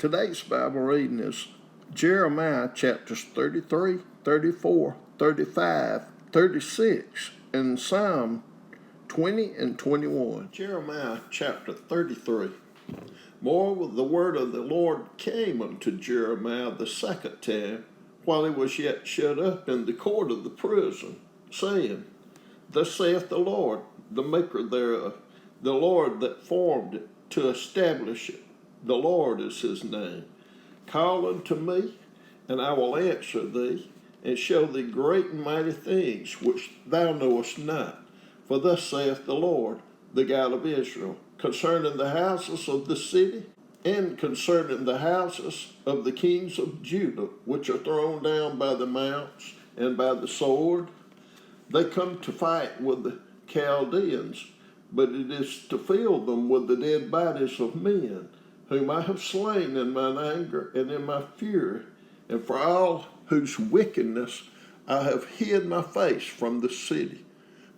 Today's Bible reading is Jeremiah chapters 33, 34, 35, 36, and Psalm 20 and 21. Jeremiah chapter 33. Moreover, the word of the Lord came unto Jeremiah the second time, while he was yet shut up in the court of the prison, saying, Thus saith the Lord, the maker thereof, the Lord that formed it to establish it. The Lord is his name. Call unto me, and I will answer thee, and show thee great and mighty things which thou knowest not. For thus saith the Lord, the God of Israel, concerning the houses of the city, and concerning the houses of the kings of Judah, which are thrown down by the mounts and by the sword. They come to fight with the Chaldeans, but it is to fill them with the dead bodies of men, whom I have slain in mine anger and in my fury, and for all whose wickedness I have hid my face from the city.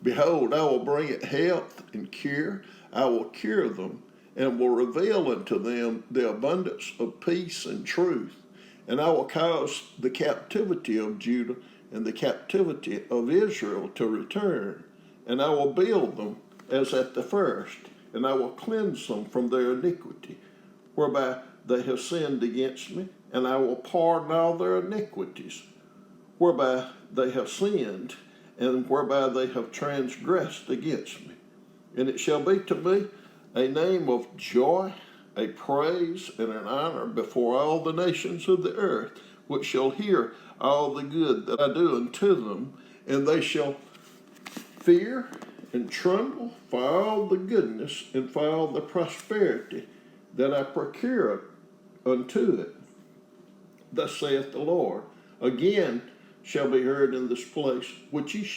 Behold, I will bring it health and cure. I will cure them, and will reveal unto them the abundance of peace and truth. And I will cause the captivity of Judah and the captivity of Israel to return, and I will build them as at the first, and I will cleanse them from their iniquity, whereby they have sinned against me, and I will pardon all their iniquities, whereby they have sinned, and whereby they have transgressed against me. And it shall be to me a name of joy, a praise, and an honor before all the nations of the earth, which shall hear all the good that I do unto them, and they shall fear and tremble for all the goodness and for all the prosperity that I procure unto it. Thus saith the Lord, again shall be heard in this place, which ye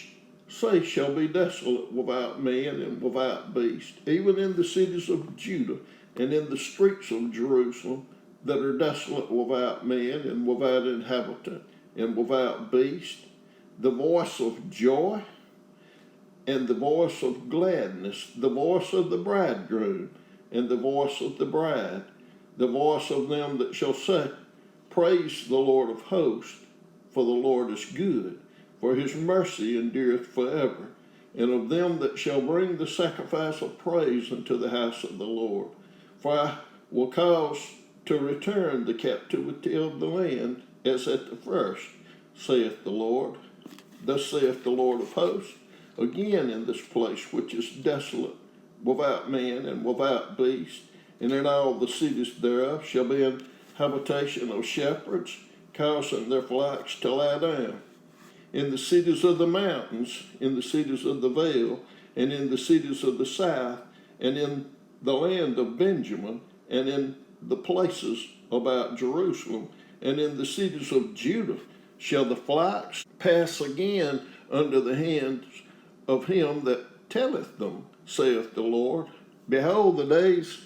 say shall be desolate without man and without beast, even in the cities of Judah and in the streets of Jerusalem that are desolate without man and without inhabitant and without beast, the voice of joy and the voice of gladness, the voice of the bridegroom and the voice of the bride, the voice of them that shall say, Praise the Lord of hosts, for the Lord is good, for his mercy endureth forever, and of them that shall bring the sacrifice of praise unto the house of the Lord. For I will cause to return the captivity of the land as at the first, saith the Lord. Thus saith the Lord of hosts, again in this place which is desolate, without man and without beast, and in all the cities thereof shall be an habitation of shepherds, causing their flocks to lie down. In the cities of the mountains, in the cities of the vale, and in the cities of the south, and in the land of Benjamin, and in the places about Jerusalem, and in the cities of Judah shall the flocks pass again under the hands of him that telleth them, saith the Lord. Behold, the days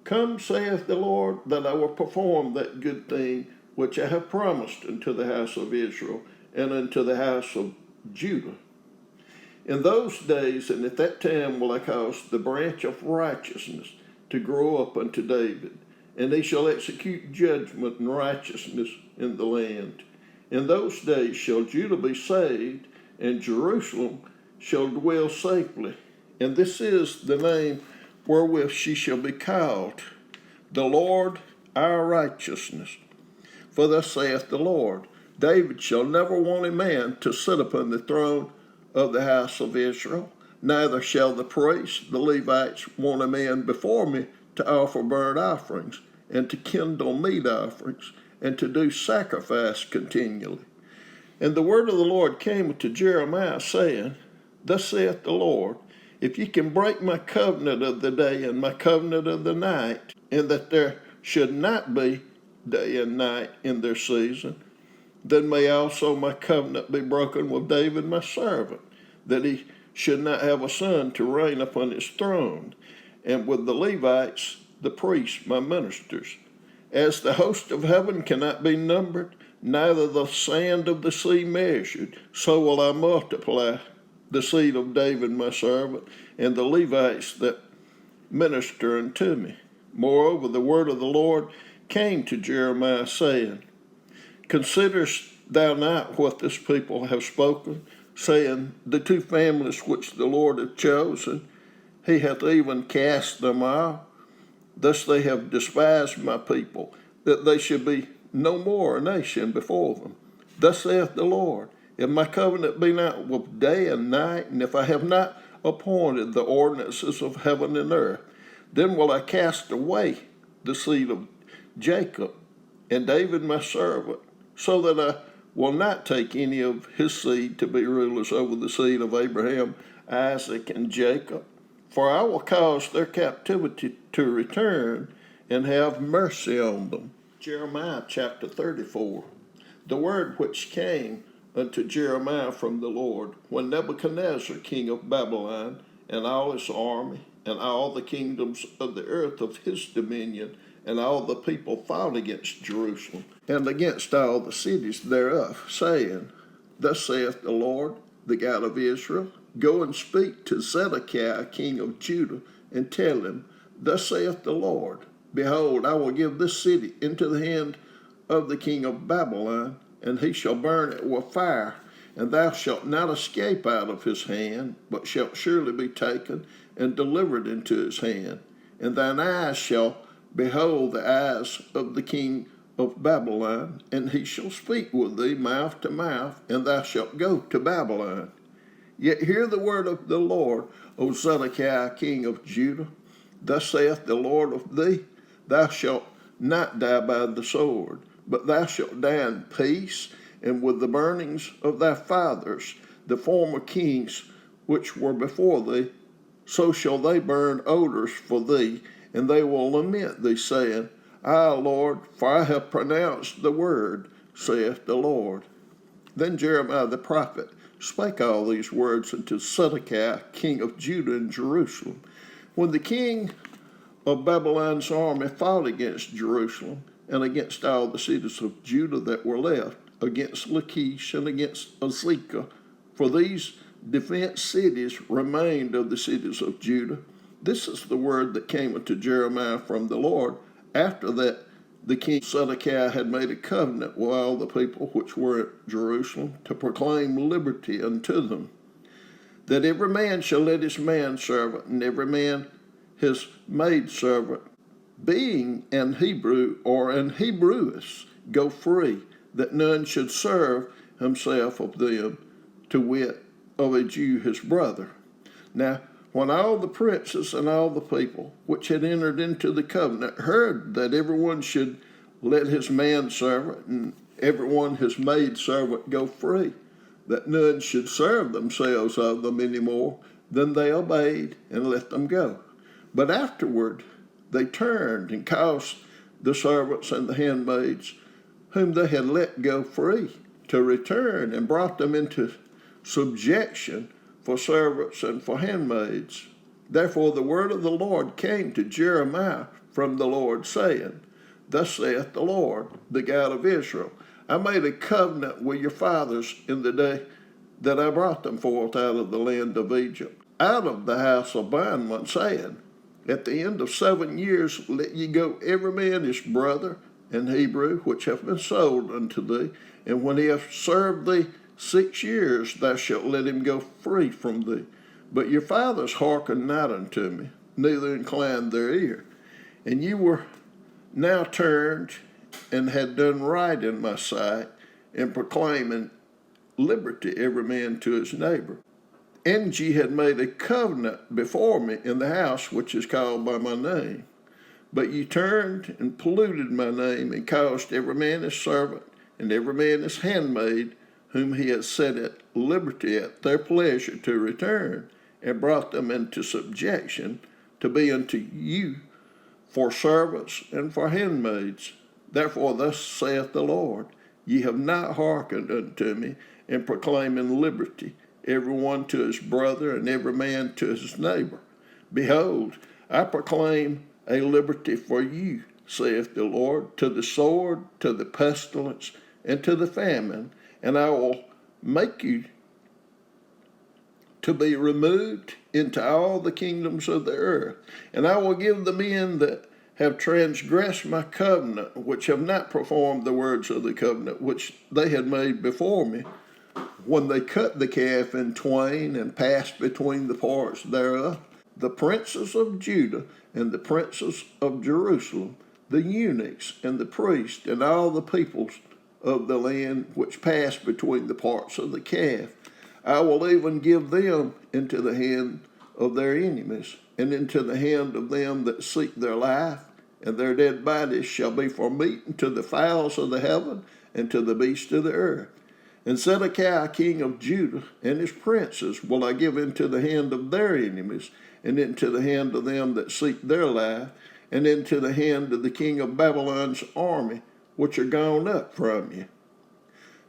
come, saith the Lord, that I will perform that good thing which I have promised unto the house of Israel and unto the house of Judah. In those days and at that time will I cause the branch of righteousness to grow up unto David, and he shall execute judgment and righteousness in the land. In those days shall Judah be saved, and Jerusalem shall dwell safely. And this is the name wherewith she shall be called, the Lord our righteousness. For thus saith the Lord, David shall never want a man to sit upon the throne of the house of Israel, neither shall the priests, the Levites, want a man before me to offer burnt offerings, and to kindle meat offerings, and to do sacrifice continually. And the word of the Lord came to Jeremiah, saying, Thus saith the Lord, if ye can break my covenant of the day and my covenant of the night, and that there should not be day and night in their season, then may also my covenant be broken with David my servant, that he should not have a son to reign upon his throne, and with the Levites, the priests, my ministers. As the host of heaven cannot be numbered, neither the sand of the sea measured, so will I multiply the seed of David my servant, and the Levites that minister unto me. Moreover, the word of the Lord came to Jeremiah, saying, Considerest thou not what this people have spoken, saying, The two families which the Lord hath chosen, he hath even cast them out. Thus they have despised my people, that they should be no more a nation before them. Thus saith the Lord, If my covenant be not with day and night, and if I have not appointed the ordinances of heaven and earth, then will I cast away the seed of Jacob and David my servant, so that I will not take any of his seed to be rulers over the seed of Abraham, Isaac, and Jacob. For I will cause their captivity to return and have mercy on them. Jeremiah chapter 34. The word which came unto Jeremiah from the Lord, when Nebuchadnezzar king of Babylon, and all his army, and all the kingdoms of the earth of his dominion, and all the people fought against Jerusalem, and against all the cities thereof, saying, Thus saith the Lord, the God of Israel, Go and speak to Zedekiah king of Judah, and tell him, Thus saith the Lord, Behold, I will give this city into the hand of the king of Babylon, and he shall burn it with fire, and thou shalt not escape out of his hand, but shalt surely be taken and delivered into his hand. And thine eyes shall behold the eyes of the king of Babylon, and he shall speak with thee mouth to mouth, and thou shalt go to Babylon. Yet hear the word of the Lord, O Zedekiah king of Judah. Thus saith the Lord of thee, Thou shalt not die by the sword, but thou shalt die in peace, and with the burnings of thy fathers, the former kings which were before thee, so shall they burn odors for thee, and they will lament thee, saying, Ah, Lord, for I have pronounced the word, saith the Lord. Then Jeremiah the prophet spake all these words unto Zedekiah king of Judah in Jerusalem. When the king of Babylon's army fought against Jerusalem, and against all the cities of Judah that were left, against Lachish and against Azekah, for these defenced cities remained of the cities of Judah. This is the word that came unto Jeremiah from the Lord, after that the king Zedekiah had made a covenant with all the people which were at Jerusalem, to proclaim liberty unto them, that every man shall let his manservant and every man his maidservant, being an Hebrew or an Hebrewess, go free, that none should serve himself of them, to wit, of a Jew his brother. Now, when all the princes and all the people which had entered into the covenant heard that everyone should let his manservant and everyone his maidservant go free, that none should serve themselves of them any more, then they obeyed and let them go. But afterward they turned and caused the servants and the handmaids whom they had let go free to return, and brought them into subjection for servants and for handmaids. Therefore the word of the Lord came to Jeremiah from the Lord, saying, Thus saith the Lord, the God of Israel, I made a covenant with your fathers in the day that I brought them forth out of the land of Egypt, out of the house of bondmen, saying, At the end of 7 years let ye go every man his brother and Hebrew, which hath been sold unto thee, and when he hath served thee 6 years, thou shalt let him go free from thee. But your fathers hearkened not unto me, neither inclined their ear. And ye were now turned and had done right in my sight, in proclaiming liberty every man to his neighbor. And ye had made a covenant before me in the house which is called by my name. But ye turned and polluted my name, and caused every man his servant and every man his handmaid, whom he had set at liberty at their pleasure to return, and brought them into subjection, to be unto you for servants and for handmaids. Therefore thus saith the Lord, Ye have not hearkened unto me in proclaiming liberty, every one to his brother and every man to his neighbor. Behold, I proclaim a liberty for you, saith the Lord, to the sword, to the pestilence, and to the famine, and I will make you to be removed into all the kingdoms of the earth. And I will give the men that have transgressed my covenant, which have not performed the words of the covenant which they had made before me, when they cut the calf in twain and passed between the parts thereof. The princes of Judah and the princes of Jerusalem, the eunuchs and the priests, and all the peoples of the land which passed between the parts of the calf, I will even give them into the hand of their enemies, and into the hand of them that seek their life, and their dead bodies shall be for meat unto the fowls of the heaven, and to the beasts of the earth. And Zedekiah king of Judah and his princes will I give into the hand of their enemies, and into the hand of them that seek their life, and into the hand of the king of Babylon's army, which are gone up from you.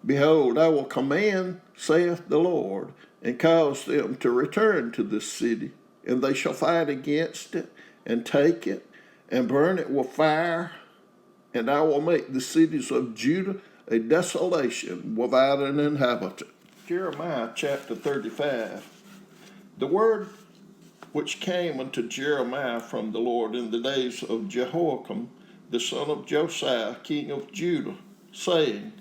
Behold, I will command, saith the Lord, and cause them to return to this city, and they shall fight against it, and take it, and burn it with fire, and I will make the cities of Judah a desolation without an inhabitant. Jeremiah chapter 35. The word which came unto Jeremiah from the Lord in the days of Jehoiakim, the son of Josiah, king of Judah, saying,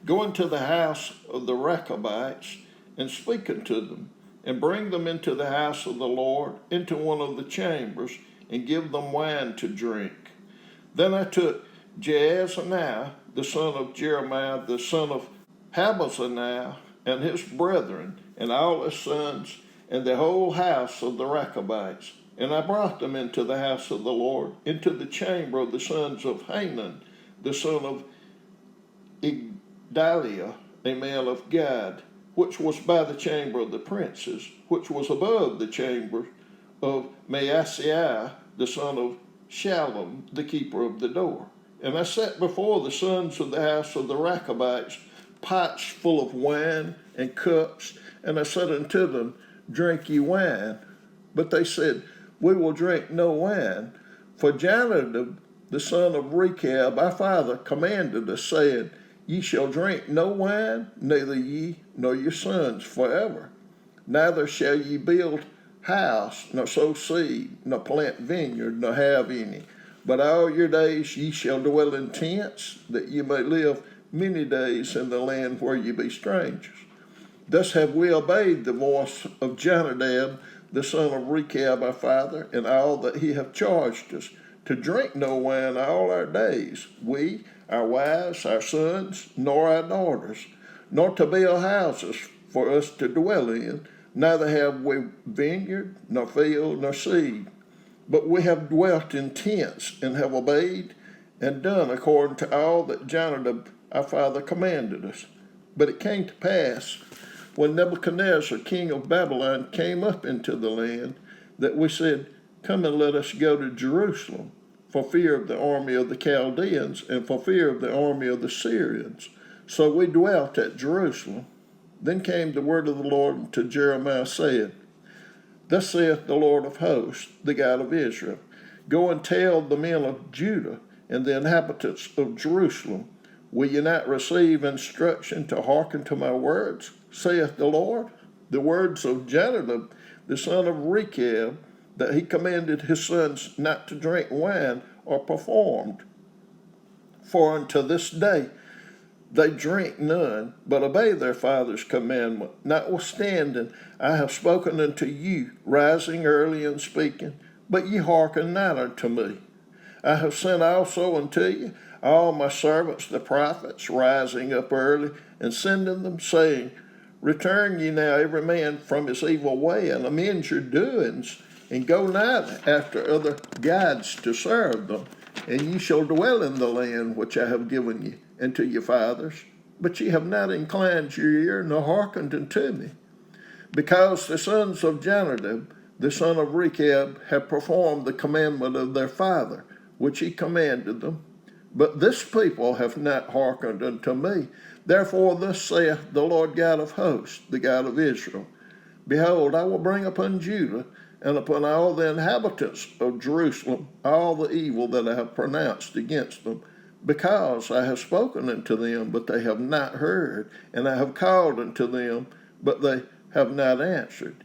Go into the house of the Rechabites, and speak unto them, and bring them into the house of the Lord, into one of the chambers, and give them wine to drink. Then I took Jaazaniah, the son of Jeremiah, the son of Habazzaniah, and his brethren, and all his sons, and the whole house of the Rechabites, and I brought them into the house of the Lord, into the chamber of the sons of Hanan, the son of Igdaliah, a man of Gad, which was by the chamber of the princes, which was above the chamber of Maaseiah, the son of Shallum, the keeper of the door. And I set before the sons of the house of the Rechabites pots full of wine and cups, and I said unto them, Drink ye wine. But they said, We will drink no wine. For Jonadab, the son of Rechab, our father, commanded us, saying, Ye shall drink no wine, neither ye nor your sons forever. Neither shall ye build house, nor sow seed, nor plant vineyard, nor have any. But all your days ye shall dwell in tents, that ye may live many days in the land where ye be strangers. Thus have we obeyed the voice of Jonadab, the son of Rechab our father, and all that he hath charged us, to drink no wine all our days, we, our wives, our sons, nor our daughters, nor to build houses for us to dwell in, neither have we vineyard, nor field, nor seed. But we have dwelt in tents, and have obeyed and done according to all that Jonadab our father commanded us. But it came to pass, when Nebuchadnezzar king of Babylon came up into the land, that we said, Come and let us go to Jerusalem, for fear of the army of the Chaldeans, and for fear of the army of the Syrians. So we dwelt at Jerusalem. Then came the word of the Lord to Jeremiah, saying, Thus saith the Lord of hosts, the God of Israel, Go and tell the men of Judah and the inhabitants of Jerusalem, Will ye not receive instruction to hearken to my words, saith the Lord? The words of Jonadab, the son of Rechab, that he commanded his sons not to drink wine, are performed. For unto this day they drink none, but obey their father's commandment. Notwithstanding, I have spoken unto you, rising early and speaking, but ye hearken not unto me. I have sent also unto you all my servants the prophets, rising up early, and sending them, saying, Return ye now every man from his evil way, and amend your doings, and go not after other gods to serve them, and ye shall dwell in the land which I have given you and to your fathers. But ye have not inclined your ear, nor hearkened unto me, because the sons of Jonadab, the son of Rechab, have performed the commandment of their father, which he commanded them. But this people have not hearkened unto me. Therefore thus saith the Lord God of hosts, the God of Israel, Behold, I will bring upon Judah and upon all the inhabitants of Jerusalem all the evil that I have pronounced against them, because I have spoken unto them, but they have not heard, and I have called unto them, but they have not answered.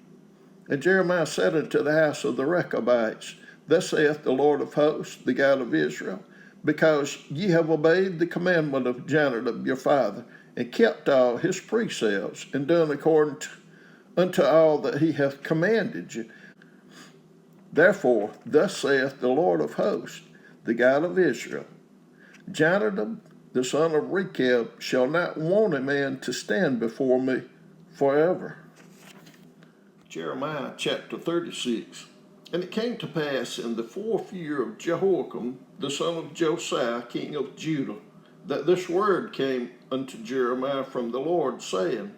And Jeremiah said unto the house of the Rechabites, Thus saith the Lord of hosts, the God of Israel, because ye have obeyed the commandment of Jonadab your father, and kept all his precepts, and done according unto all that he hath commanded you. Therefore, thus saith the Lord of hosts, the God of Israel, Jonadab the son of Rechab shall not want a man to stand before me forever. Jeremiah chapter 36. And it came to pass in the 4th year of Jehoiakim, the son of Josiah, king of Judah, that this word came unto Jeremiah from the Lord, saying,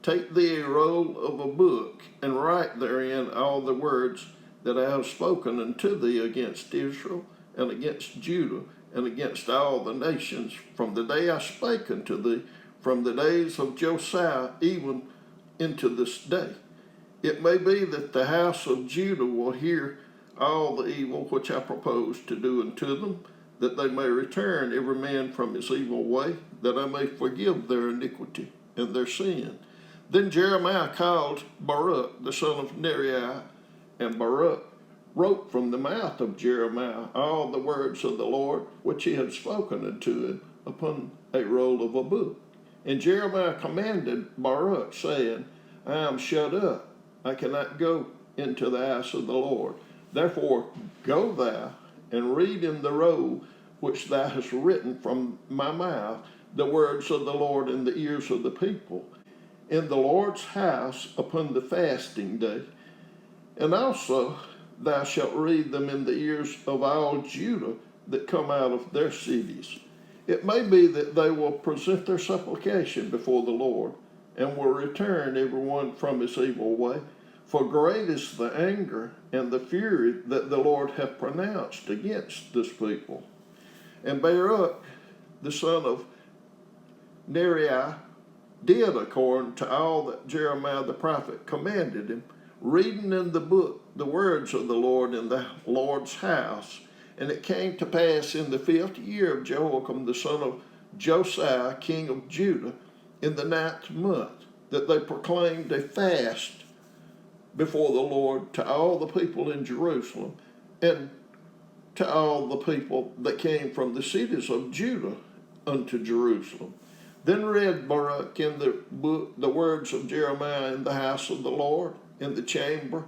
Take thee a roll of a book, and write therein all the words that I have spoken unto thee against Israel, and against Judah, and against all the nations, from the day I spake unto thee, from the days of Josiah even into this day. It may be that the house of Judah will hear all the evil which I propose to do unto them, that they may return every man from his evil way, that I may forgive their iniquity and their sin. Then Jeremiah called Baruch the son of Neriah, and Baruch wrote from the mouth of Jeremiah all the words of the Lord which he had spoken unto him upon a roll of a book. And Jeremiah commanded Baruch, saying, I am shut up, I cannot go into the house of the Lord. Therefore go thou and read in the roll which thou hast written from my mouth the words of the Lord in the ears of the people, in the Lord's house upon the fasting day. And also thou shalt read them in the ears of all Judah that come out of their cities. It may be that they will present their supplication before the Lord, and will return every one from his evil way. For great is the anger and the fury that the Lord hath pronounced against this people. And Baruch, the son of Neriah, did according to all that Jeremiah the prophet commanded him, reading in the book the words of the Lord in the Lord's house. And it came to pass in the 5th year of Jehoiakim, the son of Josiah, king of Judah, in the 9th month, that they proclaimed a fast before the Lord to all the people in Jerusalem, and to all the people that came from the cities of Judah unto Jerusalem. Then read Baruch in the book the words of Jeremiah in the house of the Lord, in the chamber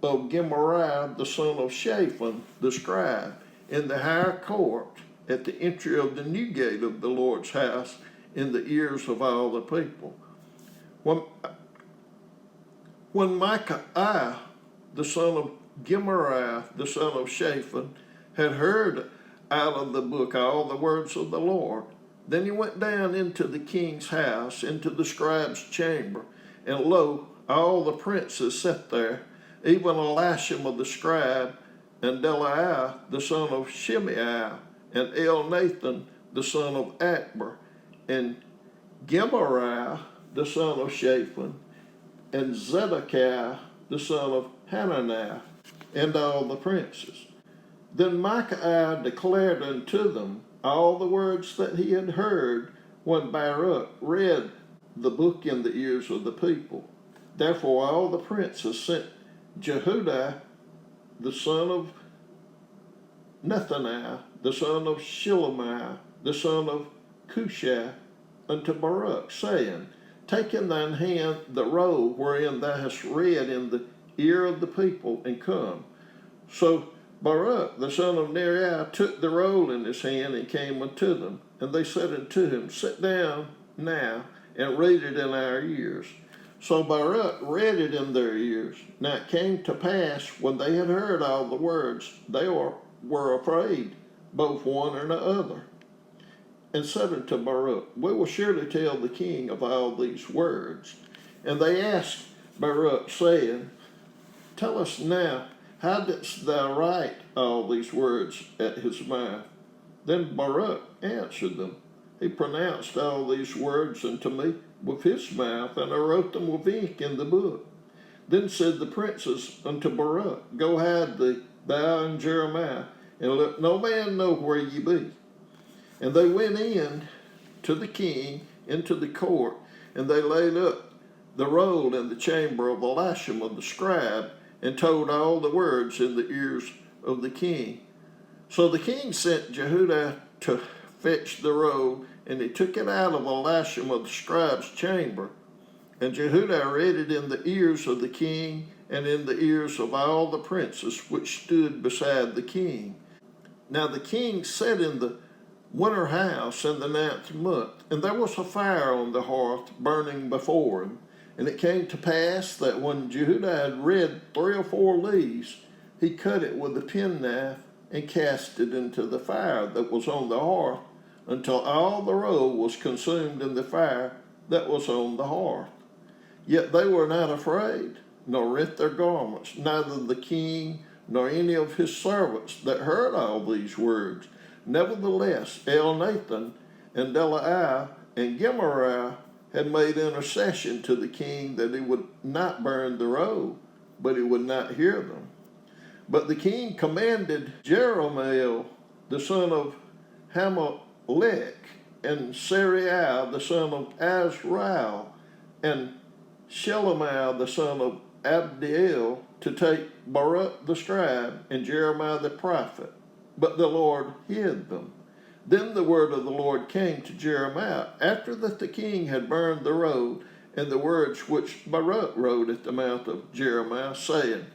of Gemariah the son of Shaphan the scribe, in the higher court, at the entry of the new gate of the Lord's house, in the ears of all the people. When Micaiah, the son of Gemariah, the son of Shaphan, had heard out of the book all the words of the Lord, then he went down into the king's house, into the scribe's chamber, and lo, all the princes sat there, even Elishama of the scribe, and Delaiah, the son of Shimei, and Elnathan, the son of Akbar, and Gemariah, the son of Shaphan, and Zedekiah, the son of Hananiah, and all the princes. Then Micaiah declared unto them all the words that he had heard when Baruch read the book in the ears of the people. Therefore all the princes sent Jehudah, the son of Nethaniah, the son of Shilemiah, the son of Cushai, unto Baruch, saying, Take in thine hand the roll wherein thou hast read in the ear of the people, and come. So Baruch, the son of Neriah, took the roll in his hand and came unto them. And they said unto him, Sit down now, and read it in our ears. So Baruch read it in their ears. Now it came to pass, when they had heard all the words, they were afraid, both one and the other, and said unto Baruch, We will surely tell the king of all these words. And they asked Baruch, saying, Tell us now, how didst thou write all these words at his mouth? Then Baruch answered them, He pronounced all these words unto me with his mouth, and I wrote them with ink in the book. Then said the princes unto Baruch, Go hide thee, thou and Jeremiah, and let no man know where ye be. And they went in to the king into the court, and they laid up the roll in the chamber of Elishama the scribe, and told all the words in the ears of the king. So the king sent Jehudi to fetch the roll, and he took it out of Elishama the scribe's chamber. And Jehudi read it in the ears of the king and in the ears of all the princes which stood beside the king. Now the king sat in the winter house in the 9th month, and there was a fire on the hearth burning before him. And it came to pass that when Jehudi had read 3 or 4 leaves, he cut it with a penknife and cast it into the fire that was on the hearth, until all the roll was consumed in the fire that was on the hearth. Yet they were not afraid, nor rent their garments, neither the king nor any of his servants that heard all these words. Nevertheless, Elnathan and Delaiah and Gemariah had made intercession to the king that he would not burn the roll, but he would not hear them. But the king commanded Jerahmeel, the son of Hamelech, and Seraiah, the son of Azrael, and Shelemiah, the son of Abdiel, to take Baruch the scribe and Jeremiah the prophet. But the Lord hid them. Then the word of the Lord came to Jeremiah, after that the king had burned the roll, and the words which Baruch wrote at the mouth of Jeremiah, saying,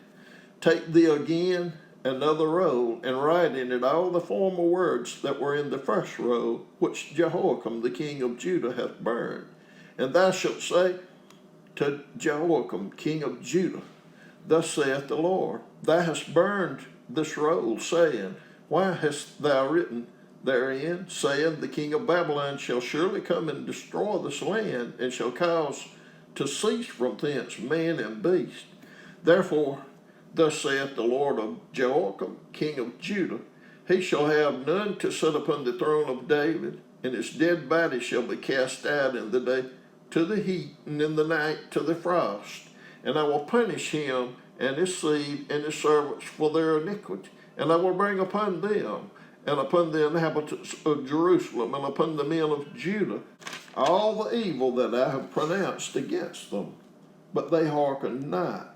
Take thee again another roll, and write in it all the former words that were in the first roll, which Jehoiakim the king of Judah hath burned. And thou shalt say to Jehoiakim king of Judah, Thus saith the Lord, Thou hast burned this roll, saying, Why hast thou written therein, saying, The king of Babylon shall surely come and destroy this land, and shall cause to cease from thence man and beast. Therefore, thus saith the Lord of Jehoiakim, king of Judah, He shall have none to sit upon the throne of David, and his dead body shall be cast out in the day to the heat, and in the night to the frost. And I will punish him and his seed and his servants for their iniquity. And I will bring upon them, and upon the inhabitants of Jerusalem, and upon the men of Judah, all the evil that I have pronounced against them. But they hearkened not.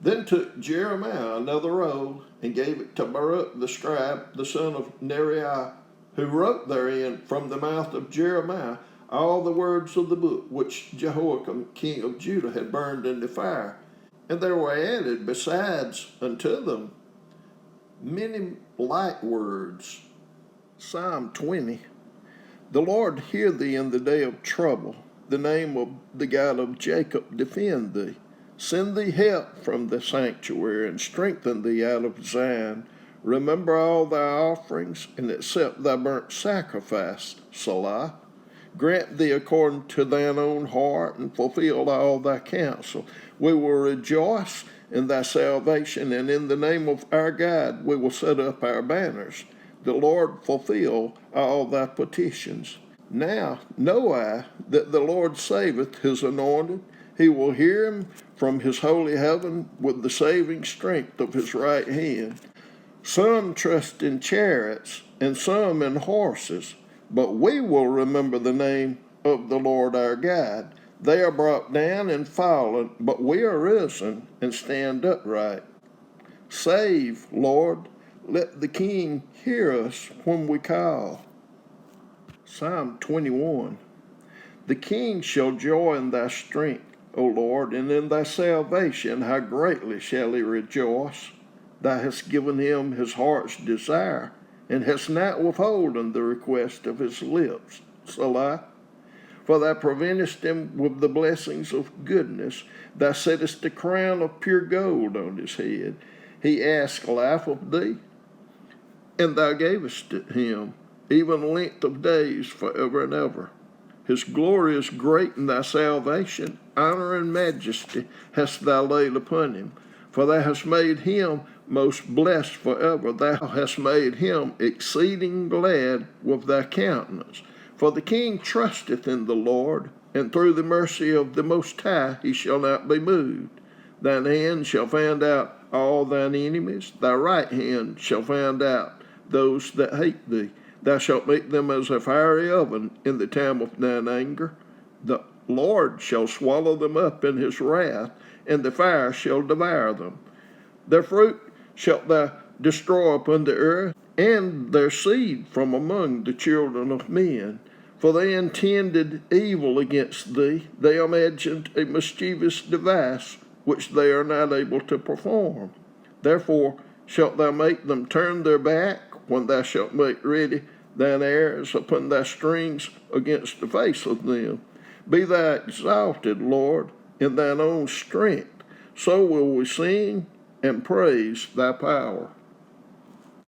Then took Jeremiah another roll, and gave it to Baruch the scribe, the son of Neriah, who wrote therein from the mouth of Jeremiah all the words of the book which Jehoiakim king of Judah had burned in the fire. And there were added besides unto them many light words. Psalm 20. The Lord hear thee in the day of trouble. The name of the God of Jacob defend thee. Send thee help from the sanctuary, and strengthen thee out of Zion. Remember all thy offerings, and accept thy burnt sacrifice, Selah. Grant thee according to thine own heart, and fulfill all thy counsel. We will rejoice in thy salvation, and in the name of our God we will set up our banners. The Lord fulfill all thy petitions. Now know I that the Lord saveth his anointed. He will hear him from his holy heaven with the saving strength of his right hand. Some trust in chariots, and some in horses, but we will remember the name of the Lord our God. They are brought down and fallen, but we are risen and stand upright. Save, Lord, let the King hear us when we call. Psalm 21. The King shall joy in thy strength, O Lord, and in thy salvation how greatly shall he rejoice. Thou hast given him his heart's desire, and hast not withholden the request of his lips. Selah. For thou preventest him with the blessings of goodness. Thou settest a crown of pure gold on his head. He asked life of thee, and thou gavest it him, even length of days forever and ever. His glory is great in thy salvation. Honor and majesty hast thou laid upon him. For thou hast made him most blessed forever. Thou hast made him exceeding glad with thy countenance. For the king trusteth in the Lord, and through the mercy of the Most High he shall not be moved. Thine hand shall find out all thine enemies. Thy right hand shall find out those that hate thee. Thou shalt make them as a fiery oven in the time of thine anger. The Lord shall swallow them up in his wrath, and the fire shall devour them. Their fruit shalt thou destroy upon the earth, and their seed from among the children of men. For they intended evil against thee, they imagined a mischievous device, which they are not able to perform. Therefore shalt thou make them turn their back, when thou shalt make ready thine arrows upon thy strings against the face of them. Be thou exalted, Lord, in thine own strength. So will we sing and praise thy power.